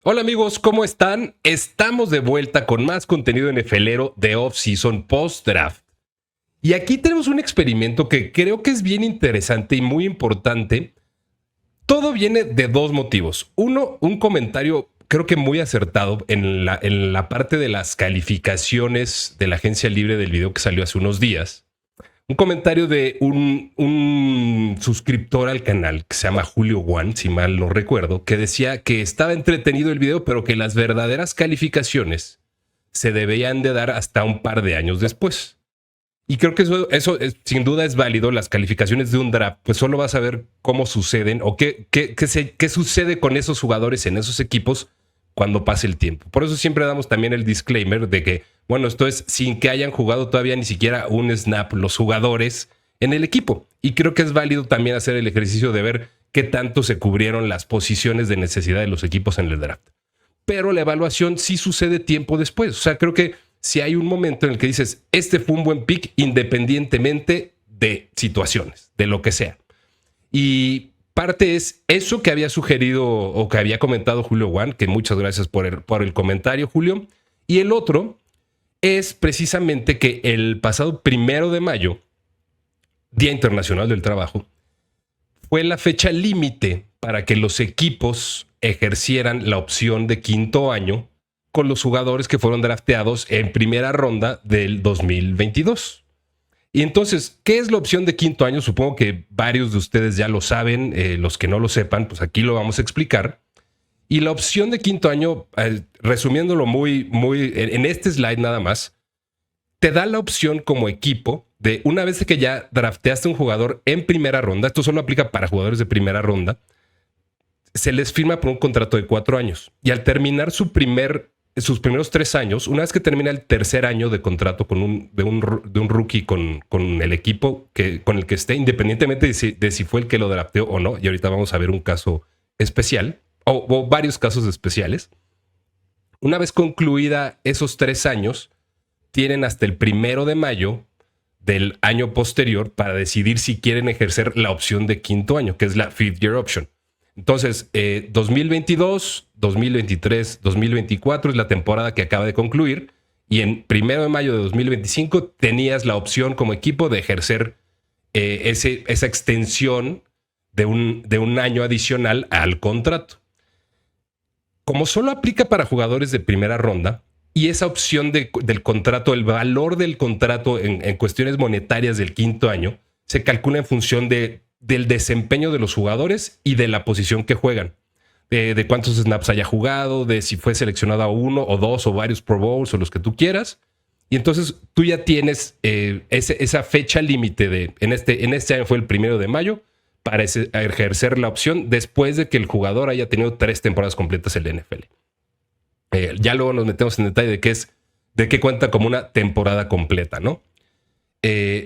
Hola amigos, ¿cómo están? Estamos de vuelta con más contenido NFLero de off-season post-draft. Y aquí tenemos un experimento que creo que es bien interesante y muy importante. Todo viene de dos motivos. Uno, un comentario creo que muy acertado en la parte de las calificaciones de la agencia libre del video que salió hace unos días. Un comentario de un suscriptor al canal que se llama Julio One, si mal no recuerdo, que decía que estaba entretenido el video, pero que las verdaderas calificaciones se debían de dar hasta un par de años después. Y creo que sin duda es válido. Las calificaciones de un draft, pues solo vas a ver cómo suceden o qué sucede con esos jugadores en esos equipos cuando pase el tiempo. Por eso siempre damos también el disclaimer de que, bueno, esto es sin que hayan jugado todavía ni siquiera un snap los jugadores en el equipo. Y creo que es válido también hacer el ejercicio de ver qué tanto se cubrieron las posiciones de necesidad de los equipos en el draft. Pero la evaluación sí sucede tiempo después. O sea, creo que si hay un momento en el que dices, este fue un buen pick independientemente de situaciones, de lo que sea. Y parte es eso que había sugerido o que había comentado Julio One, que muchas gracias por el comentario, Julio. Y el otro es precisamente que el pasado 1 de mayo, Día Internacional del Trabajo, fue la fecha límite para que los equipos ejercieran la opción de quinto año con los jugadores que fueron drafteados en primera ronda del 2022. Y entonces, ¿qué es la opción de quinto año? Supongo que varios de ustedes ya lo saben. Los que no lo sepan, pues aquí lo vamos a explicar. Y la opción de quinto año, resumiéndolo muy en este slide nada más, te da la opción como equipo de, una vez que ya drafteaste un jugador en primera ronda, esto solo aplica para jugadores de primera ronda, se les firma por un contrato de 4 años. Y al terminar sus primeros 3 años, una vez que termina el tercer año de contrato de un rookie con el equipo con el que esté, independientemente de si fue el que lo drafteó o no, y ahorita vamos a ver un caso especial, o varios casos especiales. Una vez concluida esos 3 años, tienen hasta el 1 de mayo del año posterior para decidir si quieren ejercer la opción de quinto año, que es la fifth year option. Entonces, 2022, 2023, 2024 es la temporada que acaba de concluir, y en 1 de mayo de 2025 tenías la opción como equipo de ejercer esa extensión de un año adicional al contrato. Como solo aplica para jugadores de primera ronda, y esa opción del contrato, el valor del contrato en cuestiones monetarias del quinto año, se calcula en función del desempeño de los jugadores y de la posición que juegan. De cuántos snaps haya jugado, de si fue seleccionado a uno o dos o varios Pro Bowls o los que tú quieras. Y entonces tú ya tienes esa fecha límite en este año fue el 1 de mayo para ejercer la opción después de que el jugador haya tenido 3 temporadas completas en la NFL. Ya luego nos metemos en detalle de qué cuenta como una temporada completa, ¿no?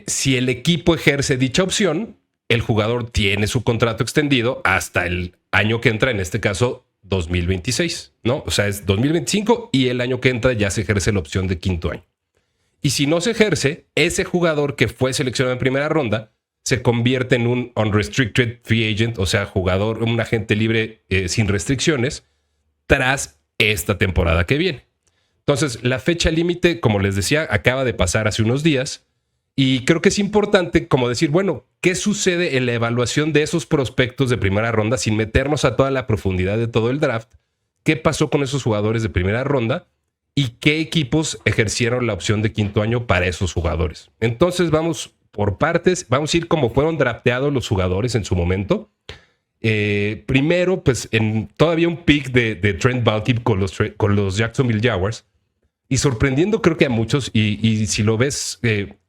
Si el equipo ejerce dicha opción, el jugador tiene su contrato extendido hasta el año que entra, en este caso 2026, ¿no? O sea, es 2025 y el año que entra ya se ejerce la opción de quinto año. Y si no se ejerce, ese jugador que fue seleccionado en primera ronda se convierte en un unrestricted free agent, o sea, un agente libre sin restricciones, tras esta temporada que viene. Entonces, la fecha límite, como les decía, acaba de pasar hace unos días. Y creo que es importante como decir, bueno, ¿qué sucede en la evaluación de esos prospectos de primera ronda sin meternos a toda la profundidad de todo el draft? ¿Qué pasó con esos jugadores de primera ronda? ¿Y qué equipos ejercieron la opción de quinto año para esos jugadores? Entonces vamos por partes, vamos a ir como fueron drafteados los jugadores en su momento. Primero, pues todavía un pick de Trent Baalke con los Jacksonville Jaguars. Y sorprendiendo creo que a muchos, y si lo ves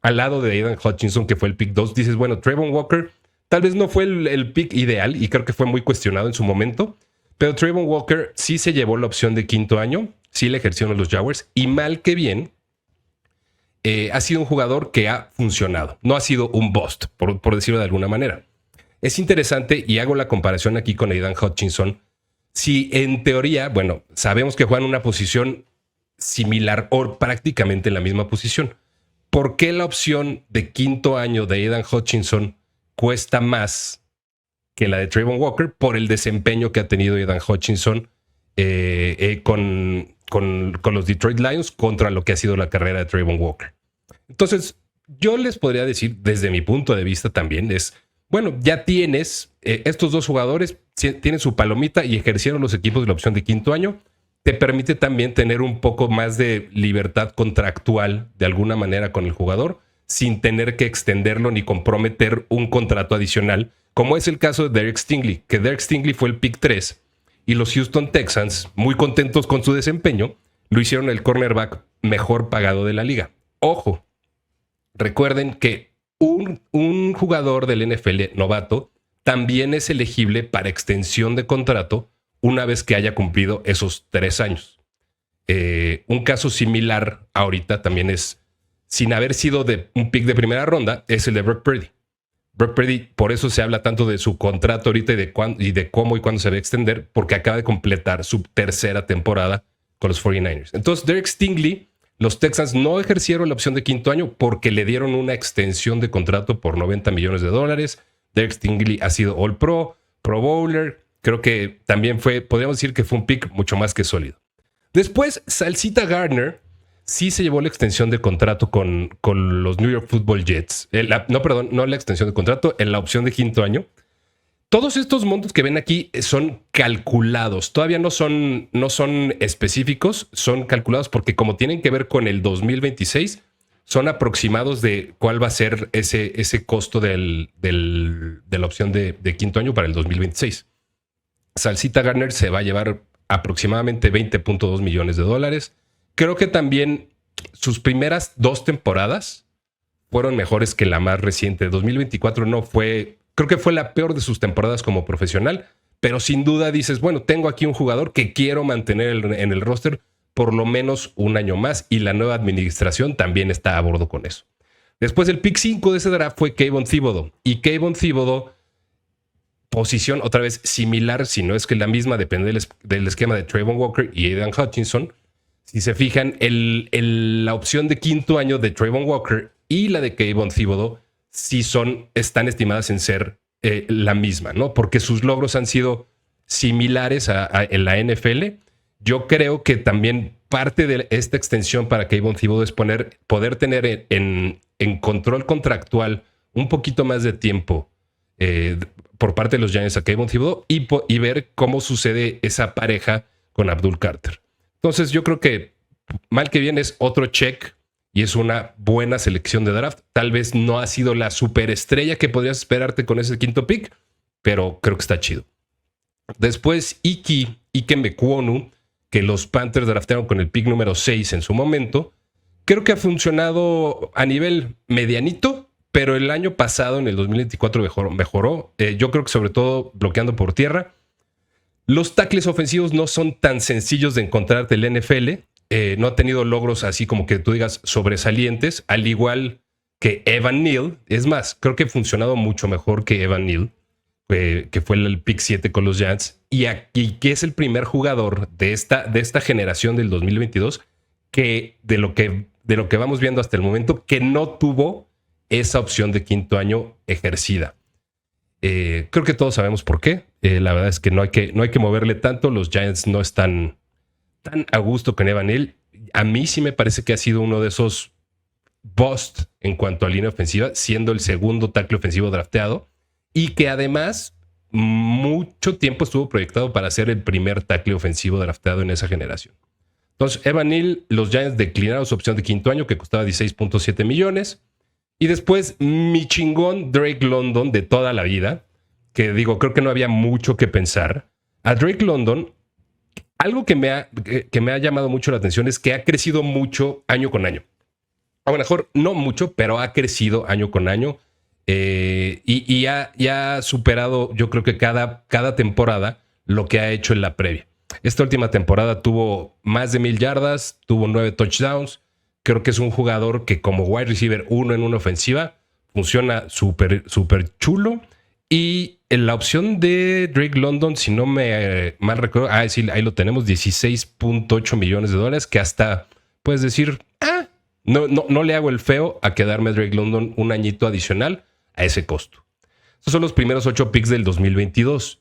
al lado de Aidan Hutchinson, que fue el pick 2, dices, bueno, Trayvon Walker tal vez no fue el pick ideal y creo que fue muy cuestionado en su momento, pero Trayvon Walker sí se llevó la opción de quinto año, sí le ejerció en los Jaguars, y mal que bien, ha sido un jugador que ha funcionado, no ha sido un bust, por decirlo de alguna manera. Es interesante, y hago la comparación aquí con Aidan Hutchinson, si en teoría, bueno, sabemos que juega en una posición similar o prácticamente en la misma posición. ¿Por qué la opción de quinto año de Aidan Hutchinson cuesta más que la de Trayvon Walker? Por el desempeño que ha tenido Aidan Hutchinson con los Detroit Lions contra lo que ha sido la carrera de Trayvon Walker. Entonces, yo les podría decir, desde mi punto de vista también, bueno, ya tienes estos dos jugadores, tienen su palomita y ejercieron los equipos de la opción de quinto año. Te permite también tener un poco más de libertad contractual de alguna manera con el jugador, sin tener que extenderlo ni comprometer un contrato adicional, como es el caso de Derek Stingley, que Derek Stingley fue el pick 3 y los Houston Texans, muy contentos con su desempeño, lo hicieron el cornerback mejor pagado de la liga. Ojo, recuerden que un jugador del NFL novato también es elegible para extensión de contrato una vez que haya cumplido esos 3 años. Un caso similar ahorita también es, sin haber sido de un pick de primera ronda, es el de Brock Purdy. Brock Purdy, por eso se habla tanto de su contrato ahorita y de cómo y cuándo se va a extender, porque acaba de completar su tercera temporada con los 49ers. Entonces, Derek Stingley, los Texans no ejercieron la opción de quinto año porque le dieron una extensión de contrato por $90 millones. Derek Stingley ha sido All Pro, Pro Bowler. Creo que también podríamos decir que fue un pick mucho más que sólido. Después, Salsita Gardner sí se llevó la extensión de contrato con los New York Football Jets. No la extensión de contrato, en la opción de quinto año. Todos estos montos que ven aquí son calculados. Todavía no son específicos, son calculados porque como tienen que ver con el 2026, son aproximados de cuál va a ser ese costo de la opción de quinto año para el 2026. Salsita Gardner se va a llevar aproximadamente $20.2 millones. Creo que también sus primeras 2 temporadas fueron mejores que la más reciente. 2024 creo que fue la peor de sus temporadas como profesional, pero sin duda dices, bueno, tengo aquí un jugador que quiero mantener en el roster por lo menos un año más y la nueva administración también está a bordo con eso. Después el pick 5 de ese draft fue Kayvon Thibodeaux y Kayvon Thibodeaux, posición otra vez similar, si no es que la misma, depende del esquema de Trayvon Walker y Aidan Hutchinson. Si se fijan, la opción de quinto año de Trayvon Walker y la de Kayvon Thibodeaux sí están estimadas en ser la misma, ¿no? Porque sus logros han sido similares en la NFL. Yo creo que también parte de esta extensión para Kayvon Thibodeaux es poder tener en control contractual un poquito más de tiempo por parte de los Giants a Kayvon Thibodeaux y ver cómo sucede esa pareja con Abdul Carter. Entonces yo creo que mal que bien es otro check y es una buena selección de draft. Tal vez no ha sido la superestrella que podrías esperarte con ese quinto pick, pero creo que está chido. Después Ike Mekwonu, que los Panthers draftearon con el pick número 6 en su momento. Creo que ha funcionado a nivel medianito, pero el año pasado, en el 2024, mejoró. Yo creo que sobre todo bloqueando por tierra. Los tackles ofensivos no son tan sencillos de encontrar del NFL. No ha tenido logros así como que tú digas sobresalientes, al igual que Evan Neal. Es más, creo que ha funcionado mucho mejor que Evan Neal, que fue el pick 7 con los Giants, y que es el primer jugador de esta generación del 2022 que de lo que vamos viendo hasta el momento, que no tuvo esa opción de quinto año ejercida. Creo que todos sabemos por qué. La verdad es que no hay que moverle tanto. Los Giants no están tan a gusto con Evan Neal. A mí sí me parece que ha sido uno de esos bust en cuanto a línea ofensiva, siendo el segundo tackle ofensivo drafteado y que además mucho tiempo estuvo proyectado para ser el primer tackle ofensivo drafteado en esa generación. Entonces, Evan Neal, los Giants declinaron su opción de quinto año que costaba $16.7 millones. Y después mi chingón Drake London de toda la vida, que digo, creo que no había mucho que pensar. A Drake London, algo que me ha llamado mucho la atención es que ha crecido mucho año con año. A lo mejor no mucho, pero ha crecido año con año. Y ha superado, yo creo que cada temporada, lo que ha hecho en la previa. Esta última temporada tuvo más de 1,000 yardas, tuvo 9 touchdowns. Creo que es un jugador que como wide receiver 1 en una ofensiva funciona súper chulo. Y en la opción de Drake London, si no me mal recuerdo, sí, ahí lo tenemos, $16.8 millones, que hasta puedes decir, no le hago el feo a quedarme a Drake London un añito adicional a ese costo. Esos son los primeros 8 picks del 2022.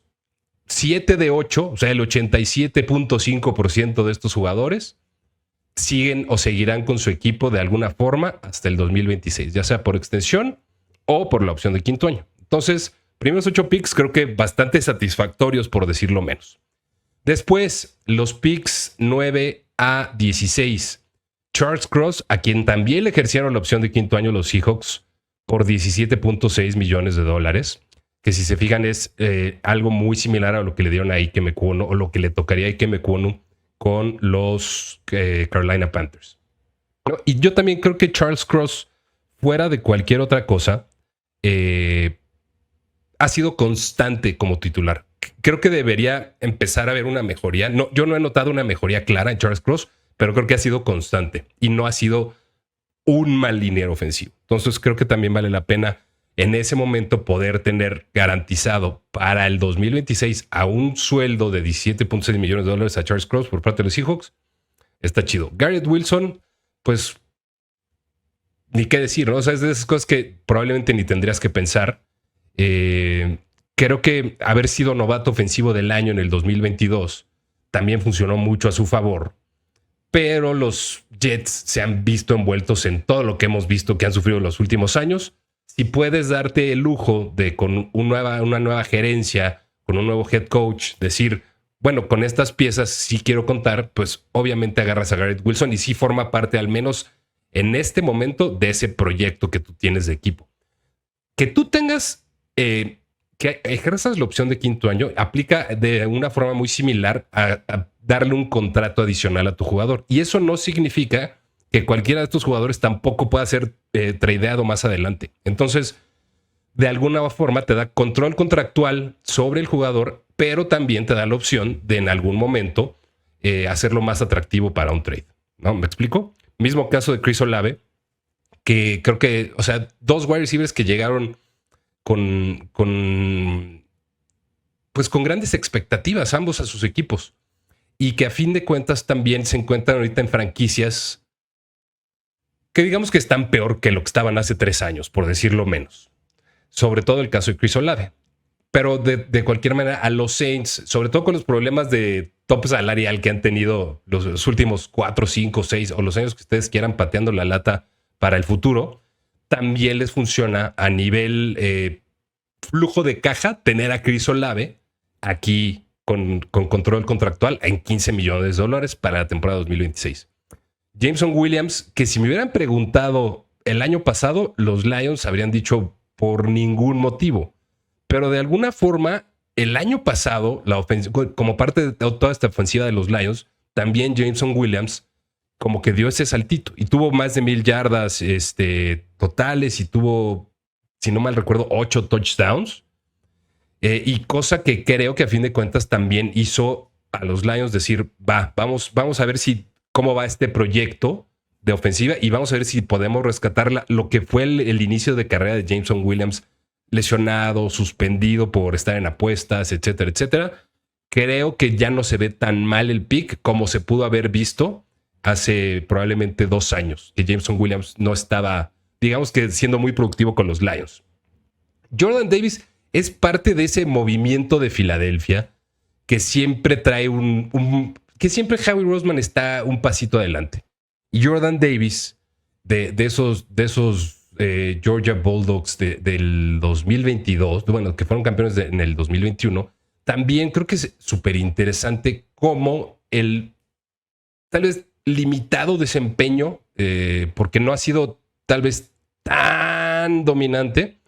7 de 8, o sea, el 87.5% de estos jugadores siguen o seguirán con su equipo de alguna forma hasta el 2026, ya sea por extensión o por la opción de quinto año. Entonces, primeros 8 picks creo que bastante satisfactorios, por decirlo menos. Después, los picks 9 a 16. Charles Cross, a quien también le ejercieron la opción de quinto año los Seahawks por $17.6 millones, que si se fijan es algo muy similar a lo que le dieron a Ike Mekwonu o lo que le tocaría a Ike Mekwonu con los Carolina Panthers, ¿no? Y yo también creo que Charles Cross, fuera de cualquier otra cosa, ha sido constante como titular. Creo que debería empezar a haber una mejoría. No, yo no he notado una mejoría clara en Charles Cross, pero creo que ha sido constante y no ha sido un mal liniero ofensivo. Entonces creo que también vale la pena en ese momento poder tener garantizado para el 2026 a un sueldo de $17.6 millones a Charles Cross por parte de los Seahawks. Está chido. Garrett Wilson, pues ni qué decir, ¿no? O sea, es de esas cosas que probablemente ni tendrías que pensar. Creo que haber sido novato ofensivo del año en el 2022 también funcionó mucho a su favor, pero los Jets se han visto envueltos en todo lo que hemos visto que han sufrido en los últimos años. Si puedes darte el lujo de con una nueva gerencia, con un nuevo head coach, decir, bueno, con estas piezas sí quiero contar, pues obviamente agarras a Garrett Wilson y sí forma parte, al menos en este momento, de ese proyecto que tú tienes de equipo. Que tú tengas, que ejerzas la opción de quinto año, aplica de una forma muy similar a darle un contrato adicional a tu jugador. Y eso no significa que cualquiera de estos jugadores tampoco pueda ser tradeado más adelante. Entonces, de alguna forma te da control contractual sobre el jugador, pero también te da la opción de en algún momento hacerlo más atractivo para un trade, ¿no? ¿Me explico? Mismo caso de Chris Olave, que creo que, o sea, dos wide receivers que llegaron con grandes expectativas, ambos a sus equipos, y que a fin de cuentas también se encuentran ahorita en franquicias que digamos que están peor que lo que estaban hace 3 años, por decirlo menos. Sobre todo el caso de Chris Olave. Pero de cualquier manera, a los Saints, sobre todo con los problemas de tope salarial que han tenido los últimos 4, 5, 6 o los años que ustedes quieran pateando la lata para el futuro, también les funciona a nivel flujo de caja tener a Chris Olave aquí con control contractual en $15 millones para la temporada 2026. Jameson Williams, que si me hubieran preguntado el año pasado, los Lions habrían dicho por ningún motivo. Pero de alguna forma, el año pasado, como parte de toda esta ofensiva de los Lions, también Jameson Williams como que dio ese saltito y tuvo más de 1,000 yardas totales y tuvo, si no mal recuerdo, 8 touchdowns. Y cosa que creo que a fin de cuentas también hizo a los Lions decir, vamos a ver cómo va este proyecto de ofensiva y vamos a ver si podemos rescatar lo que fue el inicio de carrera de Jameson Williams, lesionado, suspendido por estar en apuestas, etcétera, etcétera. Creo que ya no se ve tan mal el pick como se pudo haber visto hace probablemente 2 años, que Jameson Williams no estaba, digamos que siendo muy productivo con los Lions. Jordan Davis es parte de ese movimiento de Filadelfia que siempre trae que siempre Howie Roseman está un pasito adelante. Y Jordan Davis, de esos Georgia Bulldogs del 2022, bueno, que fueron campeones en el 2021, también creo que es súper interesante cómo el tal vez limitado desempeño, porque no ha sido tal vez tan dominante,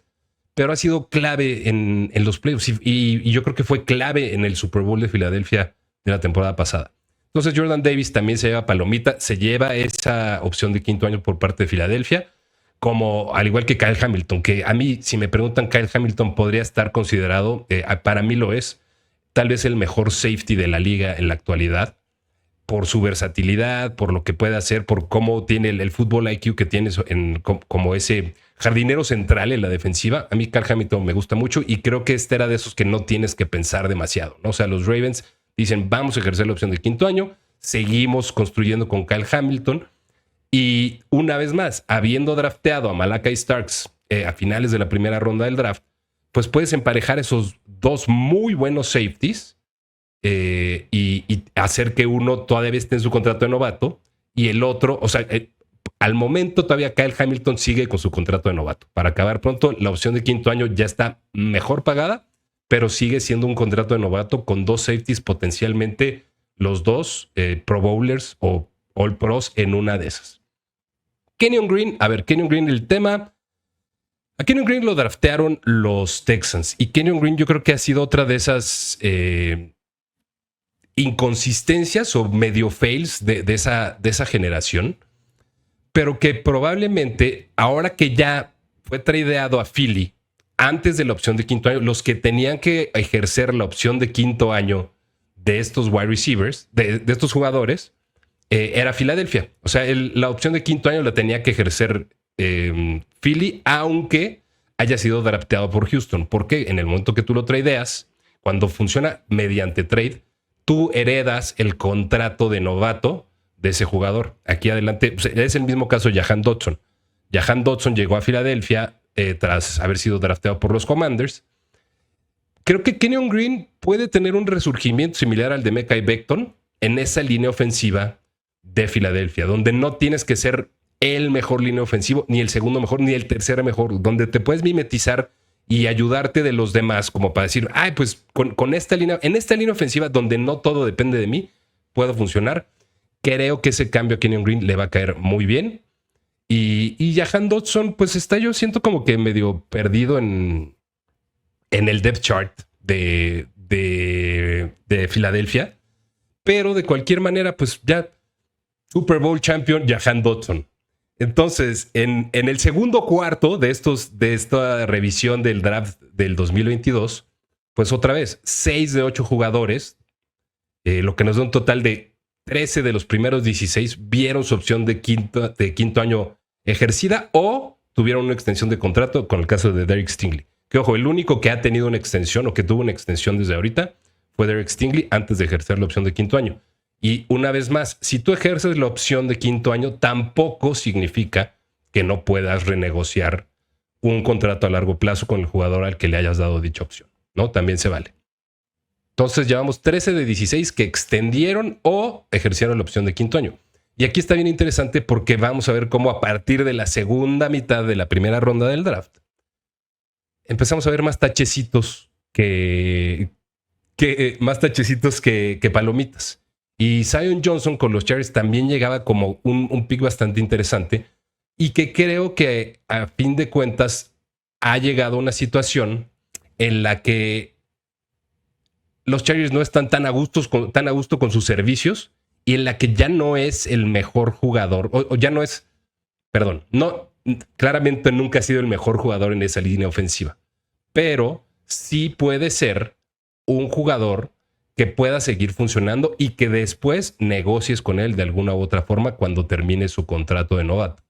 pero ha sido clave en los playoffs y yo creo que fue clave en el Super Bowl de Filadelfia de la temporada pasada. Entonces Jordan Davis también se lleva palomita, se lleva esa opción de quinto año por parte de Filadelfia, como al igual que Kyle Hamilton, que a mí, si me preguntan, Kyle Hamilton podría estar considerado, para mí lo es, tal vez el mejor safety de la liga en la actualidad, por su versatilidad, por lo que puede hacer, por cómo tiene el fútbol IQ que tiene como ese jardinero central en la defensiva. A mí Kyle Hamilton me gusta mucho y creo que este era de esos que no tienes que pensar demasiado, ¿no? O sea, los Ravens dicen, vamos a ejercer la opción de quinto año, seguimos construyendo con Kyle Hamilton y una vez más, habiendo drafteado a Malachi Starks a finales de la primera ronda del draft, pues puedes emparejar esos dos muy buenos safeties y hacer que uno todavía esté en su contrato de novato y el otro, o sea, al momento todavía Kyle Hamilton sigue con su contrato de novato. Para acabar pronto, la opción de quinto año ya está mejor pagada, pero sigue siendo un contrato de novato con dos safeties, potencialmente los dos Pro Bowlers o All Pros en una de esas. Kenyon Green, el tema. A Kenyon Green lo draftearon los Texans y Kenyon Green yo creo que ha sido otra de esas inconsistencias o medio fails de esa generación, pero que probablemente ahora que ya fue tradeado a Philly antes de la opción de quinto año, los que tenían que ejercer la opción de quinto año de estos wide receivers, de estos jugadores, era Filadelfia. O sea, la opción de quinto año la tenía que ejercer Philly, aunque haya sido drafteado por Houston. Porque en el momento que tú lo tradeas, cuando funciona mediante trade, tú heredas el contrato de novato de ese jugador. Aquí adelante, pues, es el mismo caso de Jahan Dotson. Jahan Dotson llegó a Filadelfia tras haber sido drafteado por los Commanders. Creo que Kenyon Green puede tener un resurgimiento similar al de Mekhi Becton en esa línea ofensiva de Filadelfia, donde no tienes que ser el mejor línea ofensivo, ni el segundo mejor, ni el tercero mejor, donde te puedes mimetizar y ayudarte de los demás, como para decir, ay, pues con esta línea, en esta línea ofensiva donde no todo depende de mí, puedo funcionar. Creo que ese cambio a Kenyon Green le va a caer muy bien. Y Jahan Dotson, pues está, yo siento como que medio perdido en el depth chart de Filadelfia, pero de cualquier manera, pues ya Super Bowl champion Jahan Dotson. Entonces, en el segundo cuarto de esta revisión del draft del 2022, pues otra vez, 6 de 8 jugadores, lo que nos da un total de 13 de los primeros 16 vieron su opción de quinto año ejercida o tuvieron una extensión de contrato, con el caso de Derek Stingley. Que ojo, el único que ha tenido una extensión o que tuvo una extensión desde ahorita fue Derek Stingley antes de ejercer la opción de quinto año. Y una vez más, si tú ejerces la opción de quinto año, tampoco significa que no puedas renegociar un contrato a largo plazo con el jugador al que le hayas dado dicha opción, ¿no? También se vale. Entonces llevamos 13 de 16 que extendieron o ejercieron la opción de quinto año. Y aquí está bien interesante porque vamos a ver cómo a partir de la segunda mitad de la primera ronda del draft empezamos a ver más tachecitos que palomitas. Y Zion Johnson con los Chargers también llegaba como un pick bastante interesante y que creo que a fin de cuentas ha llegado a una situación en la que los Chargers no están tan a gusto con sus servicios y en la que ya no es el mejor jugador o ya no es, perdón, no, claramente nunca ha sido el mejor jugador en esa línea ofensiva, pero sí puede ser un jugador que pueda seguir funcionando y que después negocies con él de alguna u otra forma cuando termine su contrato de novato.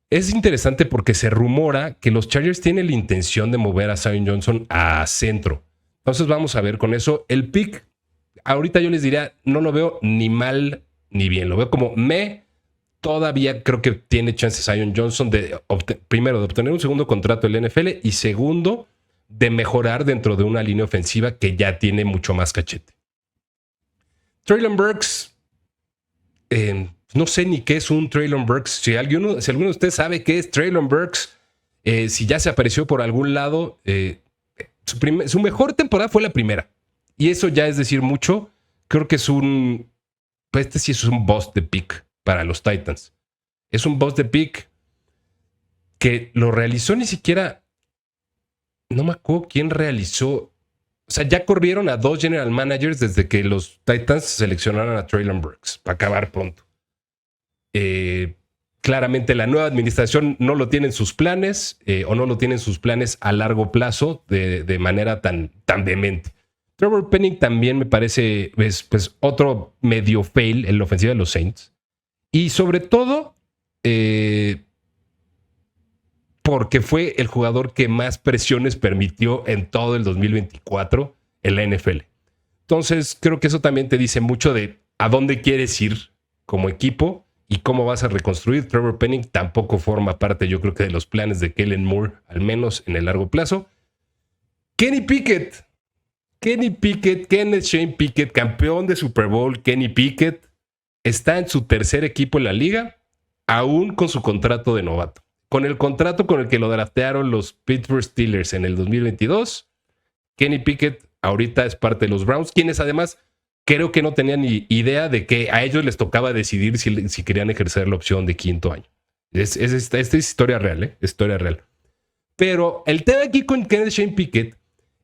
Es interesante porque se rumora que los Chargers tienen la intención de mover a Zion Johnson a centro. Entonces vamos a ver con eso. El pick, ahorita yo les diría, no lo veo ni mal ni bien. Lo veo como todavía creo que tiene chance Zion Johnson primero de obtener un segundo contrato en la NFL y segundo de mejorar dentro de una línea ofensiva que ya tiene mucho más cachete. Treylon Burks, no sé ni qué es un Treylon Burks. Si alguno de ustedes sabe qué es Treylon Burks, si ya se apareció por algún lado, su mejor temporada fue la primera. Y eso ya es decir mucho. Creo que este sí es un bust de pick para los Titans. Es un bust de pick que lo realizó ni siquiera... No me acuerdo quién realizó. O sea, ya corrieron a 2 general managers desde que los Titans seleccionaron a Treylon Burks para acabar pronto. Claramente la nueva administración no lo tiene en sus planes o no lo tiene en sus planes a largo plazo de manera tan vehemente. Trevor Penning también me parece pues, otro medio fail en la ofensiva de los Saints. Y sobre todo... porque fue el jugador que más presiones permitió en todo el 2024 en la NFL. Entonces, creo que eso también te dice mucho de a dónde quieres ir como equipo y cómo vas a reconstruir. Trevor Penning tampoco forma parte, yo creo que de los planes de Kellen Moore, al menos en el largo plazo. Kenny Pickett. Kenneth Shane Pickett, campeón de Super Bowl. Kenny Pickett está en su tercer equipo en la liga, aún con su contrato de novato. Con el contrato con el que lo draftearon los Pittsburgh Steelers en el 2022, Kenny Pickett ahorita es parte de los Browns, quienes además creo que no tenían ni idea de que a ellos les tocaba decidir si querían ejercer la opción de quinto año. Esta es historia real, ¿eh? Historia real. Pero el tema aquí con Kenneth Shane Pickett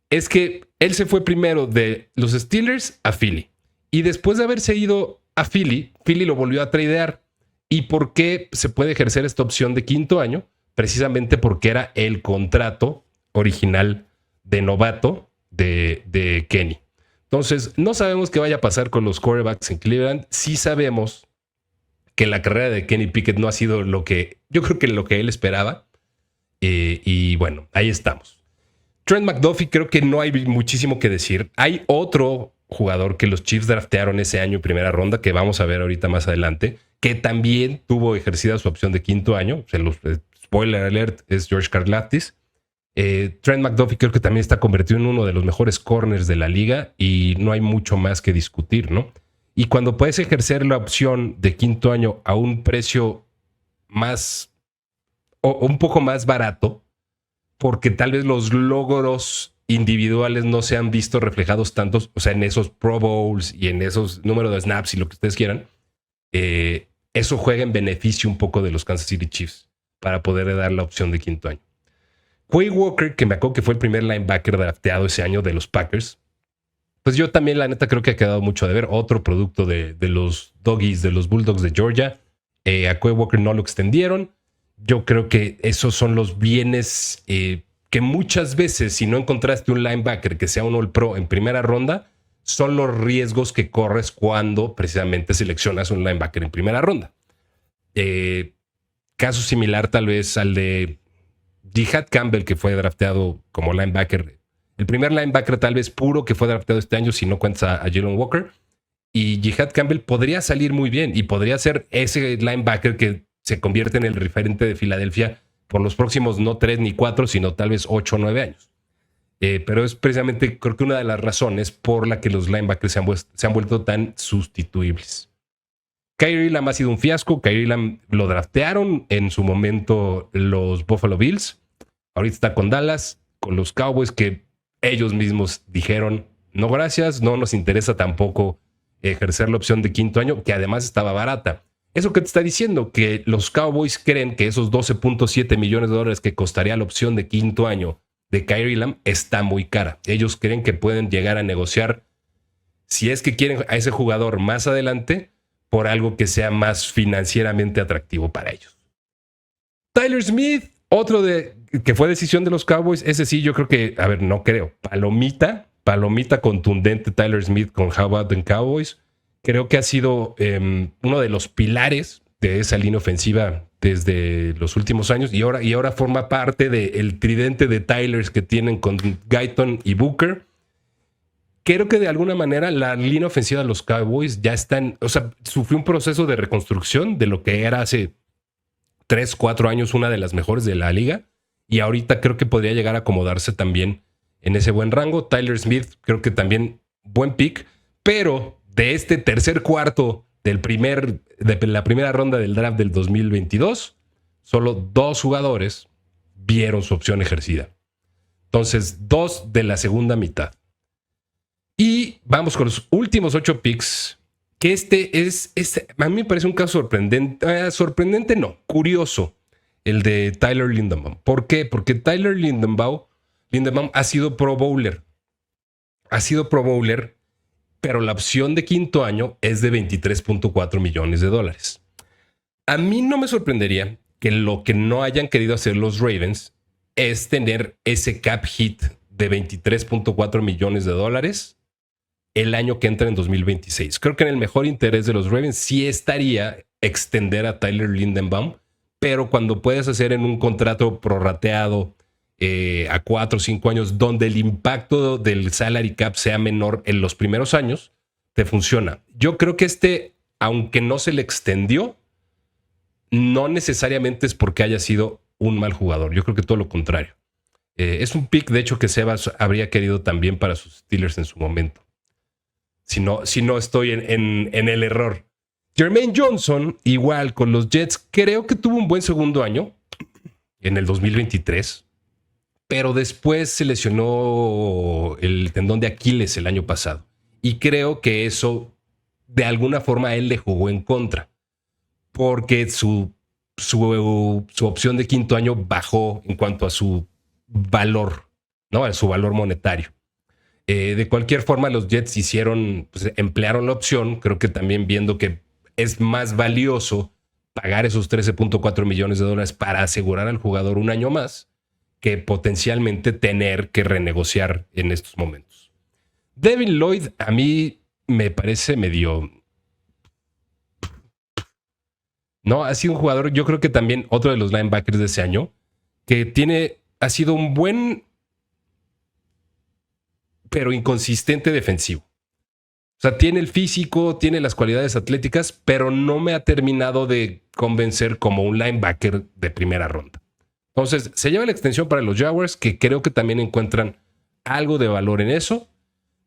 es que él se fue primero de los Steelers a Philly. Y después de haberse ido a Philly, Philly lo volvió a tradear. ¿Y por qué se puede ejercer esta opción de quinto año? Precisamente porque era el contrato original de novato de Kenny. Entonces, no sabemos qué vaya a pasar con los quarterbacks en Cleveland. Sí sabemos que la carrera de Kenny Pickett no ha sido lo que él esperaba. Y bueno, ahí estamos. Trent McDuffie, creo que no hay muchísimo que decir. Hay otro jugador que los Chiefs draftearon ese año en primera ronda, que vamos a ver ahorita más adelante, que también tuvo ejercida su opción de quinto año. Spoiler alert, es George Karlaftis. Trent McDuffie creo que también está convertido en uno de los mejores corners de la liga y no hay mucho más que discutir, ¿no? Y cuando puedes ejercer la opción de quinto año a un precio más o un poco más barato, porque tal vez los logros individuales no se han visto reflejados tantos, o sea, en esos Pro Bowls y en esos números de snaps y lo que ustedes quieran, eso juega en beneficio un poco de los Kansas City Chiefs para poder dar la opción de quinto año. Quay Walker, que me acuerdo que fue el primer linebacker drafteado ese año de los Packers, pues yo también la neta creo que ha quedado mucho de ver. Otro producto de los Doggies, de los Bulldogs de Georgia. A Quay Walker no lo extendieron. Yo creo que esos son los bienes que muchas veces, si no encontraste un linebacker que sea un All Pro en primera ronda, son los riesgos que corres cuando precisamente seleccionas un linebacker en primera ronda. Caso similar tal vez al de Jihad Campbell, que fue drafteado como linebacker. El primer linebacker tal vez puro que fue drafteado este año, si no cuentas a Jalen Walker. Y Jihad Campbell podría salir muy bien y podría ser ese linebacker que se convierte en el referente de Filadelfia por los próximos no 3 ni 4, sino tal vez 8 o 9 años. Pero es precisamente, creo que una de las razones por la que los linebackers se han vuelto tan sustituibles. Kaiir Elam ha sido un fiasco. Kaiir Elam lo draftearon en su momento los Buffalo Bills. Ahorita está con Dallas, con los Cowboys, que ellos mismos dijeron, no gracias, no nos interesa tampoco ejercer la opción de quinto año, que además estaba barata. ¿Eso qué te está diciendo? Que los Cowboys creen que esos $12.7 millones que costaría la opción de quinto año de Kaiir Elam está muy cara. Ellos creen que pueden llegar a negociar, si es que quieren a ese jugador más adelante, por algo que sea más financieramente atractivo para ellos. Tyler Smith, otro que fue decisión de los Cowboys. Ese sí, yo creo que, no creo. Palomita contundente Tyler Smith con How About the Cowboys. Creo que ha sido uno de los pilares de esa línea ofensiva desde los últimos años y ahora forma parte del tridente de Tylers que tienen con Guyton y Booker. Creo que de alguna manera la línea ofensiva de los Cowboys ya sufrió un proceso de reconstrucción de lo que era hace 3, 4 años una de las mejores de la liga y ahorita creo que podría llegar a acomodarse también en ese buen rango. Tyler Smith creo que también buen pick, pero de este tercer cuarto de la primera ronda del draft del 2022, solo 2 jugadores vieron su opción ejercida. Entonces, 2 de la segunda mitad. Y vamos con los últimos 8 picks, que a mí me parece un caso sorprendente. Sorprendente no, curioso, el de Tyler Linderbaum. ¿Por qué? Porque Tyler Linderbaum ha sido Pro Bowler. Pero la opción de quinto año es de $23.4 millones. A mí no me sorprendería que lo que no hayan querido hacer los Ravens es tener ese cap hit de $23.4 millones el año que entra en 2026. Creo que en el mejor interés de los Ravens sí estaría extender a Tyler Linderbaum, pero cuando puedes hacer en un contrato prorrateado a 4 o 5 años, donde el impacto del salary cap sea menor en los primeros años, te funciona. Yo creo que aunque no se le extendió, no necesariamente es porque haya sido un mal jugador. Yo creo que todo lo contrario. Es un pick, de hecho, que Sebas habría querido también para sus Steelers en su momento. Si no estoy en el error. Jermaine Johnson, igual con los Jets, creo que tuvo un buen segundo año en el 2023, pero después se lesionó el tendón de Aquiles el año pasado. Y creo que eso, de alguna forma, a él le jugó en contra, porque su opción de quinto año bajó en cuanto a su valor, ¿no? A su valor monetario. De cualquier forma, los Jets pues, emplearon la opción, creo que también viendo que es más valioso pagar esos 13.4 millones de dólares para asegurar al jugador un año más que potencialmente tener que renegociar en estos momentos. Devin Lloyd a mí me parece medio... No, ha sido un jugador, yo creo que también otro de los linebackers de ese año, que ha sido un buen, pero inconsistente defensivo. O sea, tiene el físico, tiene las cualidades atléticas, pero no me ha terminado de convencer como un linebacker de primera ronda. Entonces, se lleva la extensión para los Jaguars, que creo que también encuentran algo de valor en eso.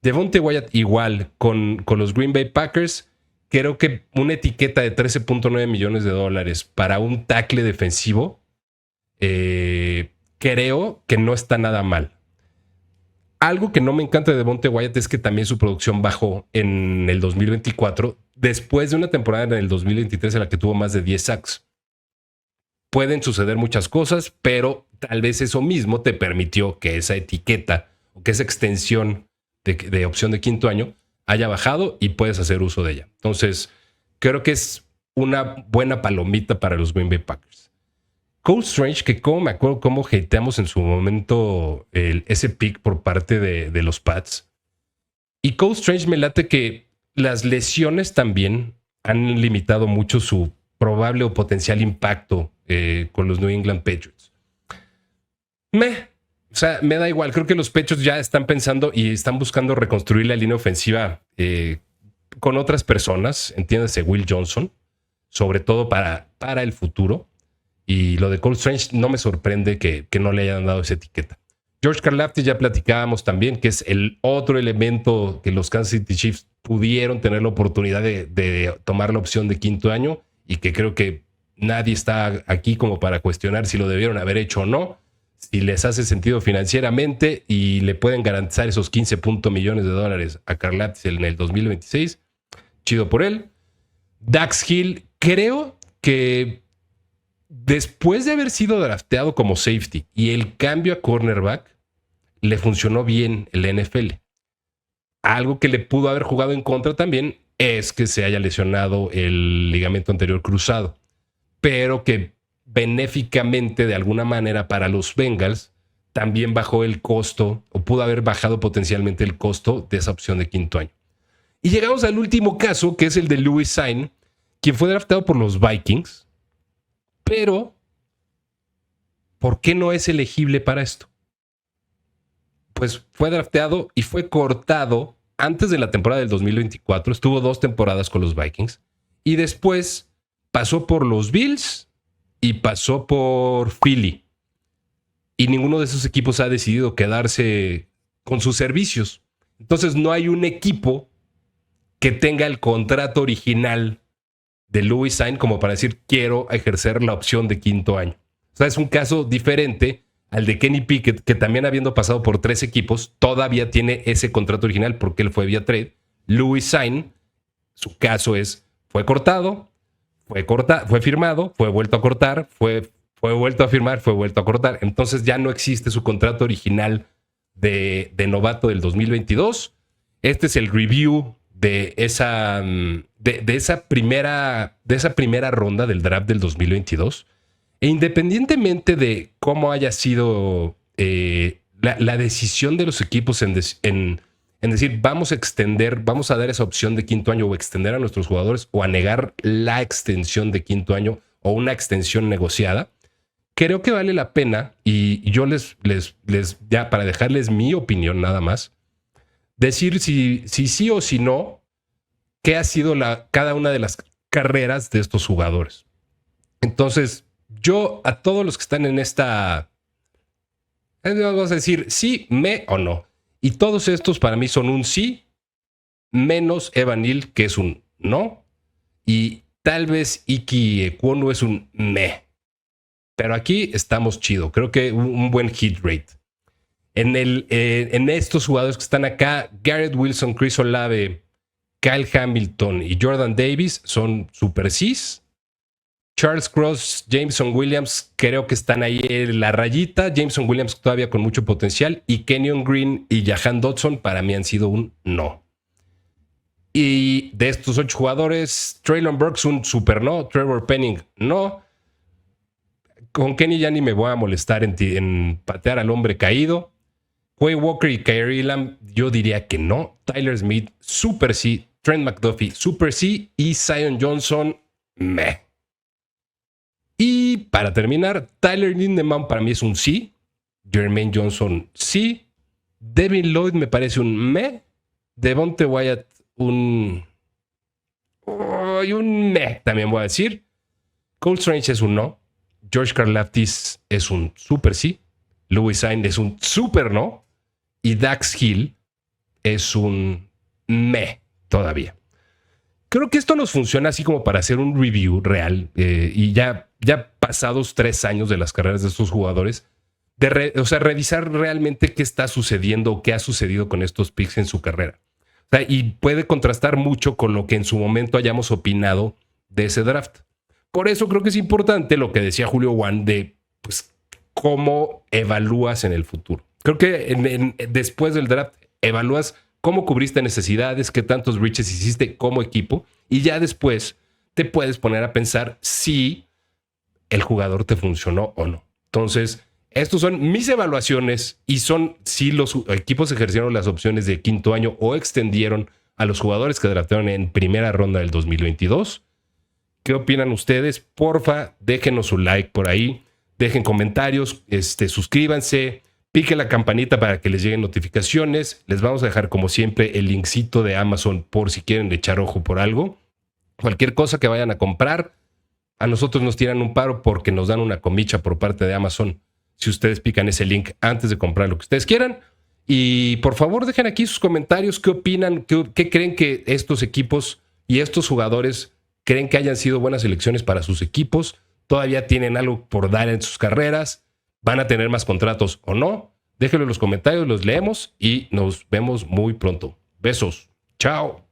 Devonte Wyatt igual con los Green Bay Packers. Creo que una etiqueta de 13.9 millones de dólares para un tackle defensivo, creo que no está nada mal. Algo que no me encanta de Devonte Wyatt es que también su producción bajó en el 2024, después de una temporada en el 2023 en la que tuvo más de 10 sacks. Pueden suceder muchas cosas, pero tal vez eso mismo te permitió que esa etiqueta o que esa extensión de opción de quinto año haya bajado y puedes hacer uso de ella. Entonces, creo que es una buena palomita para los Green Bay Packers. Cole Strange, que como me acuerdo cómo hateamos en su momento ese pick por parte de los Pats. Y Cole Strange me late que las lesiones también han limitado mucho su probable o potencial impacto con los New England Patriots. O sea, me da igual. Creo que los Patriots ya están pensando y están buscando reconstruir la línea ofensiva con otras personas, entiéndase Will Johnson, sobre todo para el futuro. Y lo de Cole Strange no me sorprende que no le hayan dado esa etiqueta. George Karlaftis ya platicábamos también, que es el otro elemento que los Kansas City Chiefs pudieron tener la oportunidad de tomar la opción de quinto año y que creo que nadie está aquí como para cuestionar si lo debieron haber hecho o no, si les hace sentido financieramente y le pueden garantizar esos 15 millones de dólares a Karlaftis en el 2026. Chido por él. Dax Hill, creo que después de haber sido drafteado como safety y el cambio a cornerback, le funcionó bien el NFL. Algo que le pudo haber jugado en contra también es que se haya lesionado el ligamento anterior cruzado, pero que benéficamente de alguna manera para los Bengals también bajó el costo o pudo haber bajado potencialmente el costo de esa opción de quinto año. Y llegamos al último caso, que es el de Louis Sainz, quien fue draftado por los Vikings. Pero, ¿por qué no es elegible para esto? Pues fue drafteado y fue cortado antes de la temporada del 2024. Estuvo 2 temporadas con los Vikings. Y después pasó por los Bills y pasó por Philly. Y ninguno de esos equipos ha decidido quedarse con sus servicios. Entonces no hay un equipo que tenga el contrato original de Louis Sainz como para decir quiero ejercer la opción de quinto año. O sea, es un caso diferente al de Kenny Pickett, que también habiendo pasado por 3 equipos, todavía tiene ese contrato original porque él fue vía trade. Louis Sainz, su caso es, fue cortado, fue firmado, fue vuelto a cortar, fue vuelto a firmar, fue vuelto a cortar. Entonces ya no existe su contrato original de novato del 2022. Este es el review de esa primera ronda del draft del 2022. E independientemente de cómo haya sido la decisión de los equipos en decir vamos a dar esa opción de quinto año o extender a nuestros jugadores o a negar la extensión de quinto año o una extensión negociada, creo que vale la pena, y yo les ya para dejarles mi opinión nada más, decir si sí o si no, qué ha sido cada una de las carreras de estos jugadores. Entonces, yo a todos los que están en esta Vamos a decir sí, me o no. Y todos estos para mí son un sí, menos Evan Neal, que es un no. Y tal vez Iki Ekwonu es un me. Pero aquí estamos chido. Creo que un buen hit rate. En estos jugadores que están acá, Garrett Wilson, Chris Olave, Kyle Hamilton y Jordan Davis son super Cs. Charles Cross, Jameson Williams, creo que están ahí en la rayita. Jameson Williams todavía con mucho potencial. Y Kenyon Green y Jahan Dotson para mí han sido un no. Y de estos 8 jugadores, Traylon Burks un super no. Trevor Penning no. Con Kenny ya ni me voy a molestar en patear al hombre caído. Quay Walker y Kyrie Elam, yo diría que no. Tyler Smith, super sí. Trent McDuffie, super sí. Y Zion Johnson, meh. Y para terminar, Tyler Lindemann para mí es un sí. Jermaine Johnson, sí. Devin Lloyd me parece un meh. Devonte Wyatt, un meh, también voy a decir. Cole Strange es un no. George Karlaftis es un super sí. Louis Sain es un super no. Y Dax Hill es un meh todavía. Creo que esto nos funciona así como para hacer un review real y ya pasados 3 años de las carreras de estos jugadores, revisar realmente qué está sucediendo o qué ha sucedido con estos picks en su carrera. O sea, y puede contrastar mucho con lo que en su momento hayamos opinado de ese draft. Por eso creo que es importante lo que decía Julio Juan de pues, cómo evalúas en el futuro. Creo que después del draft evalúas cómo cubriste necesidades, qué tantos reaches hiciste como equipo, y ya después te puedes poner a pensar si el jugador te funcionó o no. Entonces, estos son mis evaluaciones y son si los equipos ejercieron las opciones de quinto año o extendieron a los jugadores que draftaron en primera ronda del 2022. ¿Qué opinan ustedes? Porfa, déjenos su like por ahí, dejen comentarios, suscríbanse, piquen la campanita para que les lleguen notificaciones. Les vamos a dejar, como siempre, el linkcito de Amazon por si quieren echar ojo por algo. Cualquier cosa que vayan a comprar, a nosotros nos tiran un paro porque nos dan una comicha por parte de Amazon si ustedes pican ese link antes de comprar lo que ustedes quieran. Y por favor, dejen aquí sus comentarios. ¿Qué opinan? ¿Qué creen que estos equipos y estos jugadores creen que hayan sido buenas elecciones para sus equipos? ¿Todavía tienen algo por dar en sus carreras? ¿Van a tener más contratos o no? Déjenlo en los comentarios, los leemos y nos vemos muy pronto. Besos. Chao.